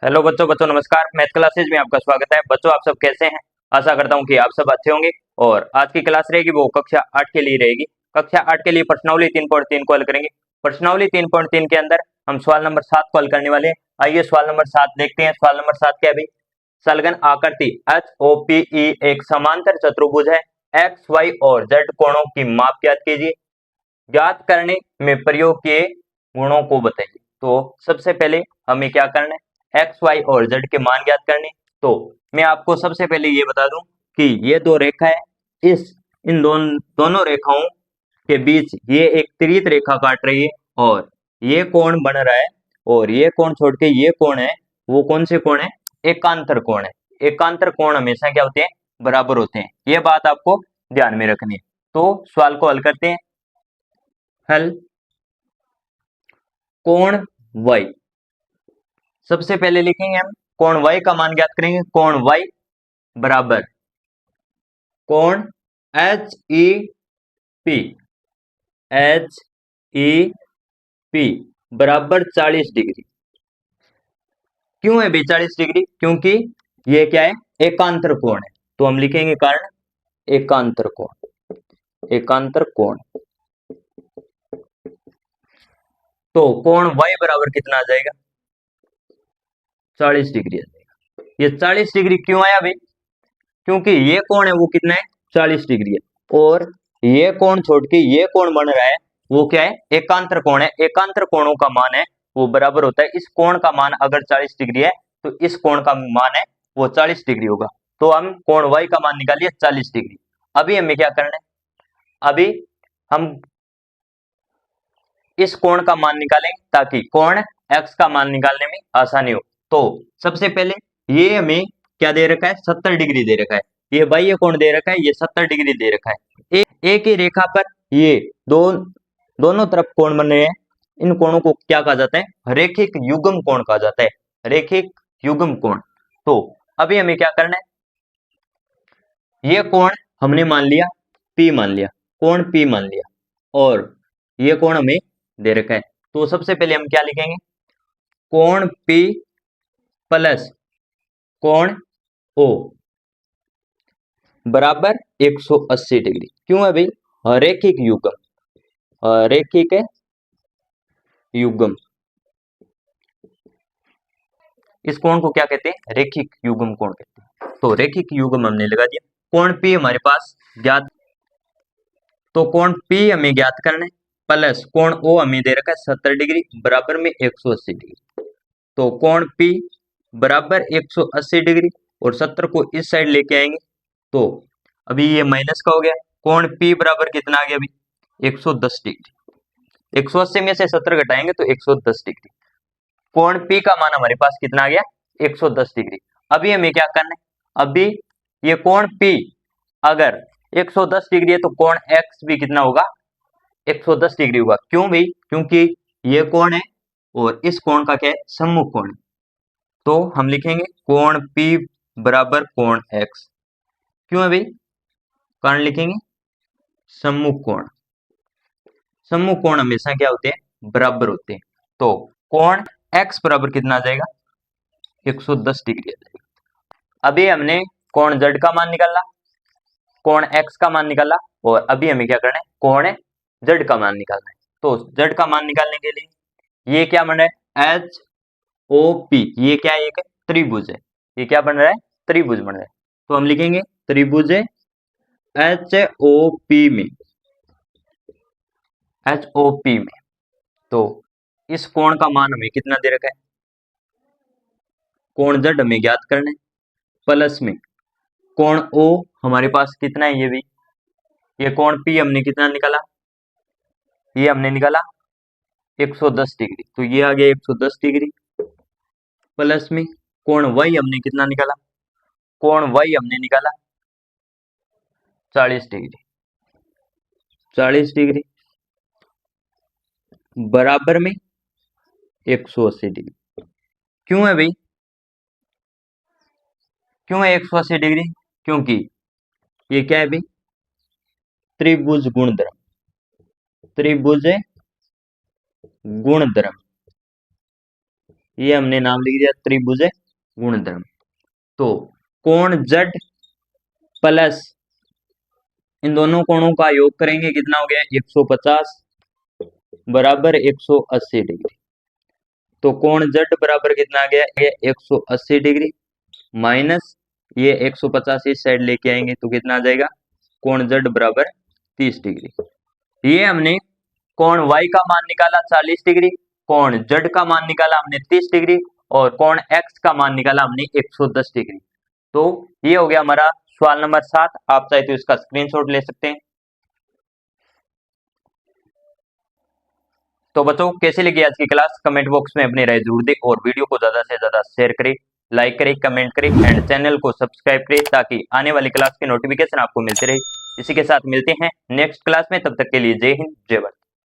Hello बच्चों बच्चों नमस्कार। मैथ क्लासेज में आपका स्वागत है। बच्चों आप सब कैसे हैं? आशा करता हूं कि आप सब अच्छे होंगे। और आज की क्लास रहेगी वो कक्षा 8 के लिए रहेगी। कक्षा 8 के लिए प्रश्नावली 3.3 को हल करेंगे। प्रश्नावली 3.3 के अंदर हम सवाल नंबर 7 को हल करने वाले हैं। आइए सवाल नंबर 7 देखते हैं। सवाल नंबर 7 क्या है भाई? सलगन आकृति HOPE एक समांतर चतुर्भुज है। एक्स वाई और जेड कोणों की माप ज्ञात कीजिए। ज्ञात करने में प्रयोग किए गुणों को बताइए। तो सबसे पहले हमें क्या करना है? एक्स वाई और जेड के मान ज्ञात करने। तो मैं आपको सबसे पहले ये बता दूं कि ये दो रेखा है, इन दोनों रेखाओं के बीच ये एक त्रित रेखा काट रही है और ये कोण बन रहा है। और ये कोण छोड़ के ये कोण है, वो कौन से कोण है? एकांतर कोण है। एकांतर कोण हमेशा क्या होते हैं? बराबर होते हैं। ये बात आपको ध्यान में रखनी है। तो सवाल को हल करते हैं। हल कोण y। सबसे पहले लिखेंगे हम कोण y का मान ज्ञात करेंगे। कोण y बराबर कोण HEP बराबर 40 डिग्री। क्यों है भाई 40 डिग्री? क्योंकि ये क्या है? एकांतर कोण है। तो हम लिखेंगे कारण एकांतर कोण। एकांतर कोण तो कोण y बराबर कितना आ जाएगा? 40 डिग्री आ जाएगा। ये 40 डिग्री क्यों आया भाई? क्योंकि ये कोण है वो कितना है? 40 डिग्री है। और ये कोण छोड़ के ये कोण बन रहा है वो क्या है? एकांतर कोण है। एकांतर कोणों का मान है वो बराबर होता है। इस कोण का मान अगर 40 डिग्री है तो इस कोण का मान है वो 40 डिग्री होगा। तो हम कोण y का मान निकालिए 40 डिग्री। अभी हमें क्या करना है? अभी हम इस कोण का मान निकालेंगे ताकि कोण x का मान निकालने में आसानी हो। तो सबसे पहले ये हमें क्या दे रखा है? 70 डिग्री दे रखा है। ये बाह्य कोण दे रखा है, ये 70 डिग्री दे रखा है। एक ही रेखा पर ये दोनों तरफ कोण बन रहे हैं। इन कोणों को क्या कहा जाता है? रैखिक युग्म कोण कहा जाता है। रैखिक युग्म कोण। तो अभी हमें क्या करना है? ये कोण हमने मान लिया P मान लिया, कोण P मान लिया और ये कोण हमें दे रखा है। तो सबसे पहले हम क्या लिखेंगे? कोण P प्लस कोण O बराबर 180 डिग्री। क्यों है भाई? रैखिक युग्म। रैखिक युग्म। इस कोण को क्या कहते हैं? रैखिक युग्म कोण कहते हैं। तो रैखिक युग्म हमने लगा दिया। कोण P हमारे पास ज्ञात। तो कोण P हमें ज्ञात करना है प्लस कोण O हमें दे रखा है 70 डिग्री बराबर में 180 डिग्री। तो कोण P बराबर 180 डिग्री और 70 को इस साइड लेके आएंगे तो अभी ये माइनस का हो गया। कोण P बराबर कितना आ गया अभी? 110 डिग्री। 180 में से 70 घटाएंगे तो 110 डिग्री। कोण P का मान हमारे पास कितना आ गया? 110 डिग्री। अभी हमें क्या करना है? अभी ये कोण P अगर 110 डिग्री है तो कोण X भी कितना होगा? 110 डिग्री होगा। क्यों भाई? क्योंकि ये कोण है और इस कोण का क्या है? सम्मुख कोण। तो हम लिखेंगे कोण P बराबर कोण X। क्यों है भाई? कारण लिखेंगे सम्मुख कोण। सम्मुख कोण हमेशा क्या होते हैं? बराबर होते हैं। तो कोण X बराबर कितना आ जाएगा? 110 डिग्री आ जाएगा। अभी हमने कोण Z का मान निकाला, कोण X का मान निकाला और अभी हमें क्या करना है? कोण Z का मान निकालना है। तो Z का मान निकालने के लिए ये क्या बन रहा है? HOP। ये क्या है? एक त्रिभुज है। ये क्या बन रहा है? त्रिभुज बन रहा है। तो हम लिखेंगे त्रिभुज HOP में। HOP में तो इस कोण का मान हमें कितना दे रखा है? कोण Z हमें ज्ञात करना है प्लस में कोण O हमारे पास कितना है? ये भी ये कोण P हमने कितना निकाला? ये हमने निकाला 110 डिग्री। तो ये आ गया 110 डिग्री प्लस में कोण Y हमने कितना निकाला? कोण Y हमने निकाला 40 डिग्री। 40 डिग्री बराबर में 180 डिग्री। क्यों है भाई? क्यों है 180 डिग्री? क्योंकि ये क्या है भाई? त्रिभुज गुणधर्म। त्रिभुज गुणधर्म ये हमने नाम लिख दिया त्रिभुज गुणधर्म। तो कोण जेड प्लस इन दोनों कोणों का योग करेंगे, कितना हो गया 150 बराबर 180 डिग्री। तो कोण जेड बराबर कितना आ गया, ये 180 डिग्री माइनस ये 150 इस साइड लेके आएंगे तो कितना आ जाएगा, कोण जेड बराबर 30 डिग्री। ये हमने कोण y का मान निकाला 40 डिग्री, कोण z का मान निकाला हमने 30 डिग्री और कोण x का मान निकाला हमने 110 डिग्री। तो ये हो गया हमारा सवाल नंबर 7। आप चाहे तो इसका स्क्रीनशॉट ले सकते हैं। तो बच्चों कैसे लगी आज की क्लास, कमेंट बॉक्स में अपनी राय जरूर दें और वीडियो को ज्यादा से ज्यादा शेयर करें, लाइक करें, कमेंट करें एंड चैनल को सब्सक्राइब करें ताकि आने वाली क्लास के नोटिफिकेशन आपको मिलते रहे। इसी के साथ मिलते हैं नेक्स्ट क्लास में, तब तक के लिए जय हिंद जय भारत।